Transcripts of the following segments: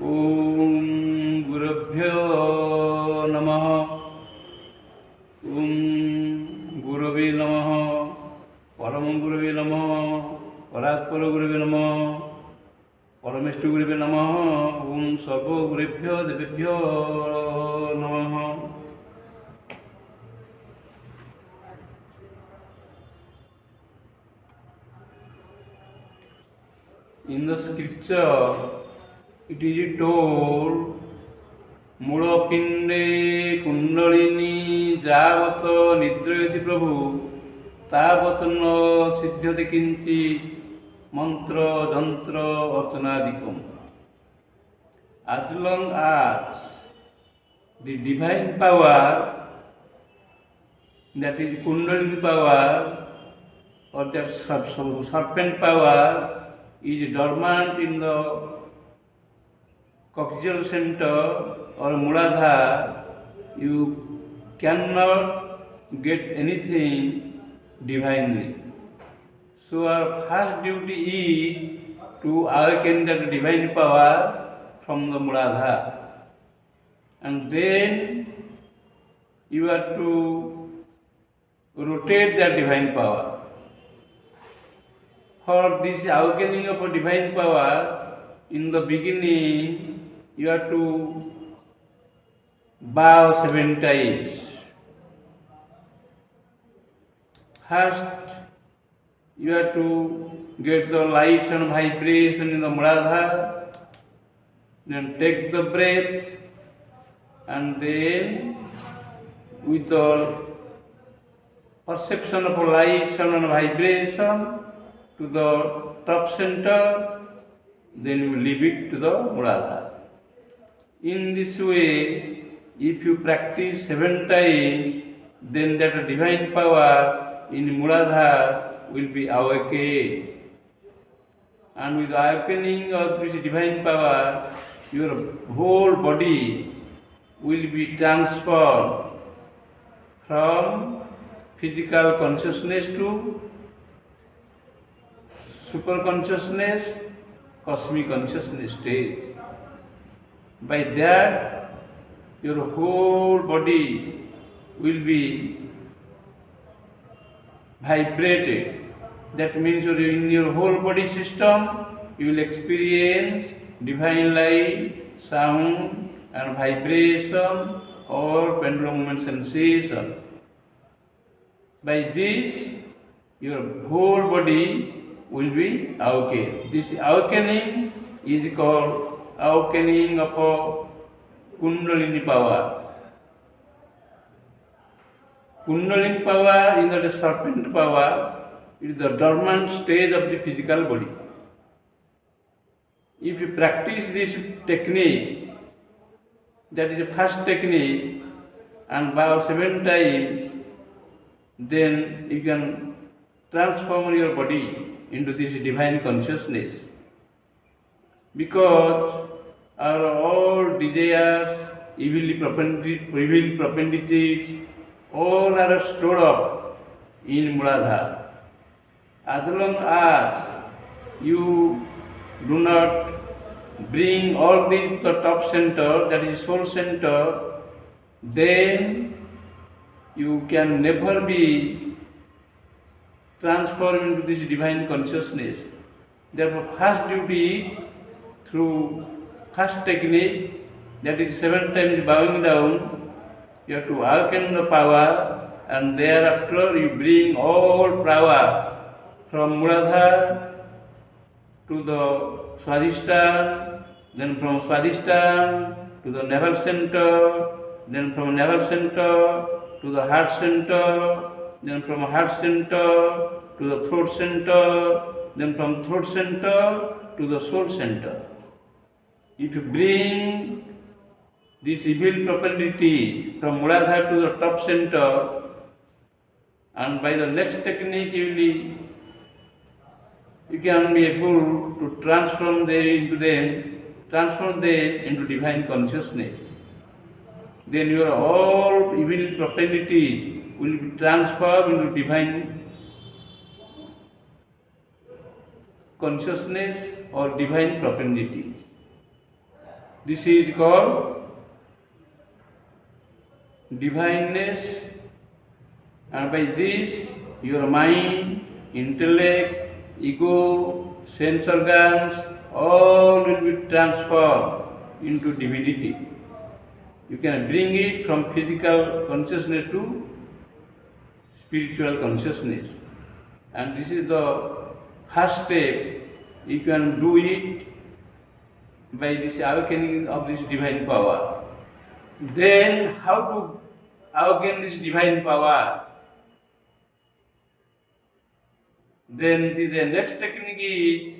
ओम गुरुभ्यो नमः। ओम गुरवे नमः। परम गुरवे नमः। परात्पर गुरवे नमः। परमेष्टि गुरवे नमः। ओम सर्व गुरुभ्यो देवेभ्यो नमः। In the scripture, it is told, मूलपिंडे kundalini जावत निद्रयति प्रभु तावत न सिद्ध्यति किंचित मंत्र जंत्र अर्चनादिकम. As long as the divine power, that is kundalini power or that serpent power, is dormant in the coccygeal center or Muladhara, you cannot get anything divinely. So our first duty is to awaken that divine power from the Muladhara, and then you are to rotate that divine power. For this awakening of a divine power, in the beginning, you have to bow 7 times. First, you have to get the light and vibration in the Muladhara, then take the breath, and then with the perception of light and vibration to the top center, then you leave it to the Muladhara. In this way, if you practice 7 times, then that divine power in Muladhara will be awakened. And with the awakening of this divine power, your whole body will be transformed from physical consciousness to super consciousness, cosmic consciousness stage. By that, your whole body will be vibrated. That means in your whole body system, you will experience divine light, sound and vibration or pendulum movement sensation. By this, your whole body will be awakened. This awakening is called awakening of a Kundalini power. Kundalini power is not a serpent power, it is the dormant stage of the physical body. If you practice this technique, that is the first technique, and bow 7 times, then you can transform your body into this divine consciousness. Because our all desires, evil propensities, all are stored up in Muladhara. As long as you do not bring all these to the top center, that is soul center, then you can never be transformed into this divine consciousness. Therefore, first duty is through first technique, that is 7 times bowing down, you have to awaken the power, and thereafter you bring all power from Muladhara to the Swadhisthana, then from Swadhisthana to the navel center, then from navel center to the heart center, then from heart center to the throat center, then from throat center to the soul center. If you bring these evil propensities from Muladhara to the top center, and by the next technique you can be able to transform them into divine consciousness. Then your all evil propensities will be transformed into divine consciousness or divine propensities. This is called divineness, and by this your mind, intellect, ego, sense organs, all will be transformed into divinity. You can bring it from physical consciousness to spiritual consciousness, and this is the first step. You can do it by this awakening of this divine power. Then how to awaken this divine power? Then the next technique is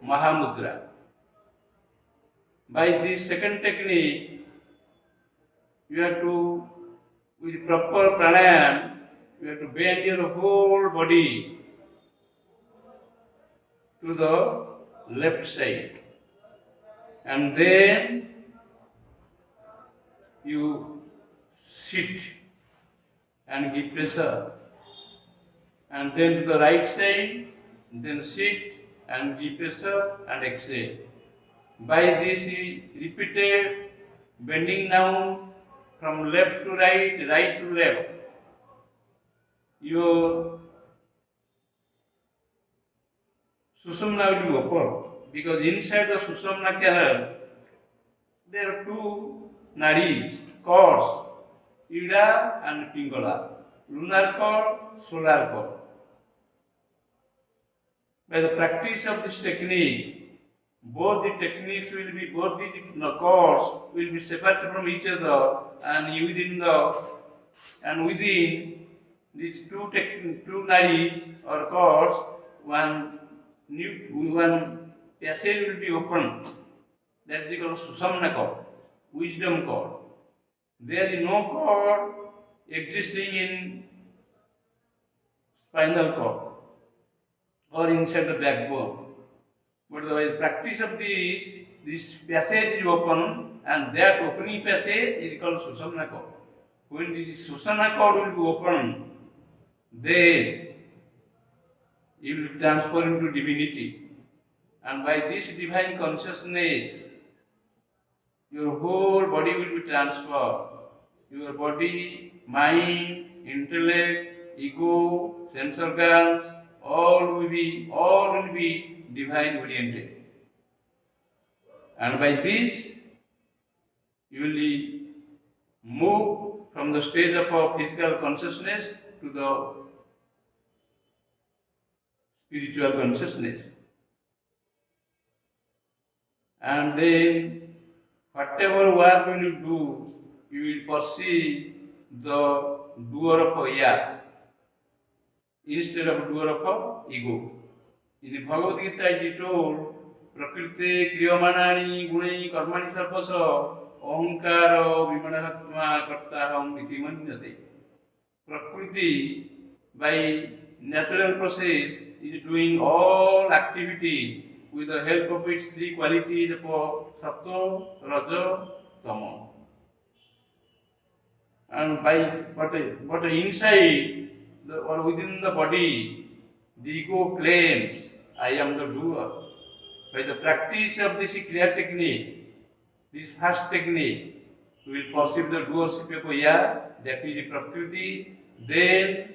Mahamudra. By this second technique, you have to, with proper pranayam, you have to bend your whole body to the left side, and then you sit and give pressure, and then to the right side, then sit and give pressure and exhale. By this repeated bending down from left to right, right to left, your Sushumna will be open, because inside the Sushumna canal there are two nadis, cords, Ida and Pingala, lunar cord, solar cord. By the practice of this technique, both the techniques will be, both the cords will be separated from each other, and within these two nadis or cords, one passage will be opened. That is called Sushumna cord, wisdom cord. There is no cord existing in spinal cord or inside the backbone. But the practice of this passage is open, and that opening passage is called Sushumna cord. When this Sushumna cord will be open, then you will transfer into divinity. And by this divine consciousness, your whole body will be transformed. Your body, mind, intellect, ego, sense organs, all will be divine oriented. And by this, you will move from the stage of physical consciousness to the spiritual consciousness. And then, whatever work will you do, you will perceive the doer of Ya instead of doer of ego. In Bhagavad Gita it is told, Prakriti kriyamanani gunai karmani sarvasa ahankara vimanahatma kartaham iti manyate. Prakriti, by natural process, is doing all activity with the help of its three qualities of Sattva, Raja, Tama. And but inside or within the body, the ego claims, I am the doer. By the practice of this Kriya technique, this first technique, we will perceive the doership of Ya, that is the Prakriti. Then,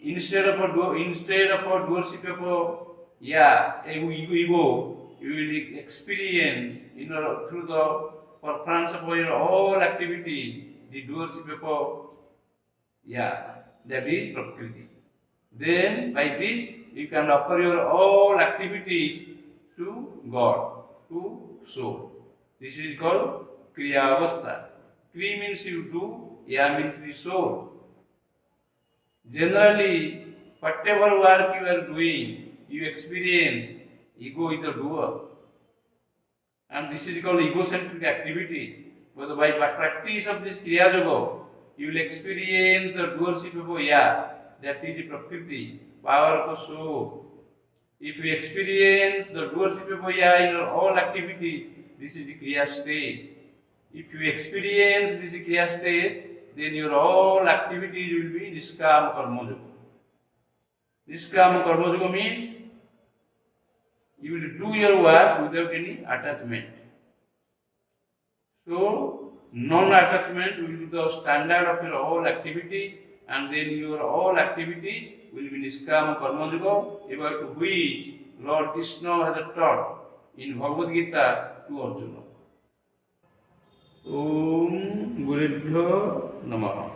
instead of doership of Ya, ego, you will experience through the performance of your all activity, the doership of Ya, that is Prakriti. Then by this you can offer your all activities to God, to soul. This is called Kriya Avastha. Kri means you do, Ya means the soul. Generally, whatever work you are doing, you experience ego is the doer. And this is called egocentric activity. But by practice of this Kriya Yoga, you will experience the doership of Ya, that is the Prakriti, power of the soul. If you experience the doership of Ya in all activity, this is the Kriya state. If you experience this Kriya state, then your all activities will be Niskama Karma Yoga. Niskama Karma Yoga means you will do your work without any attachment. So non-attachment will be the standard of your all activity, and then your all activities will be Niskama Karma Yoga, about which Lord Krishna has taught in Bhagavad Gita to Arjuna. Om Gurubhyo Namaha.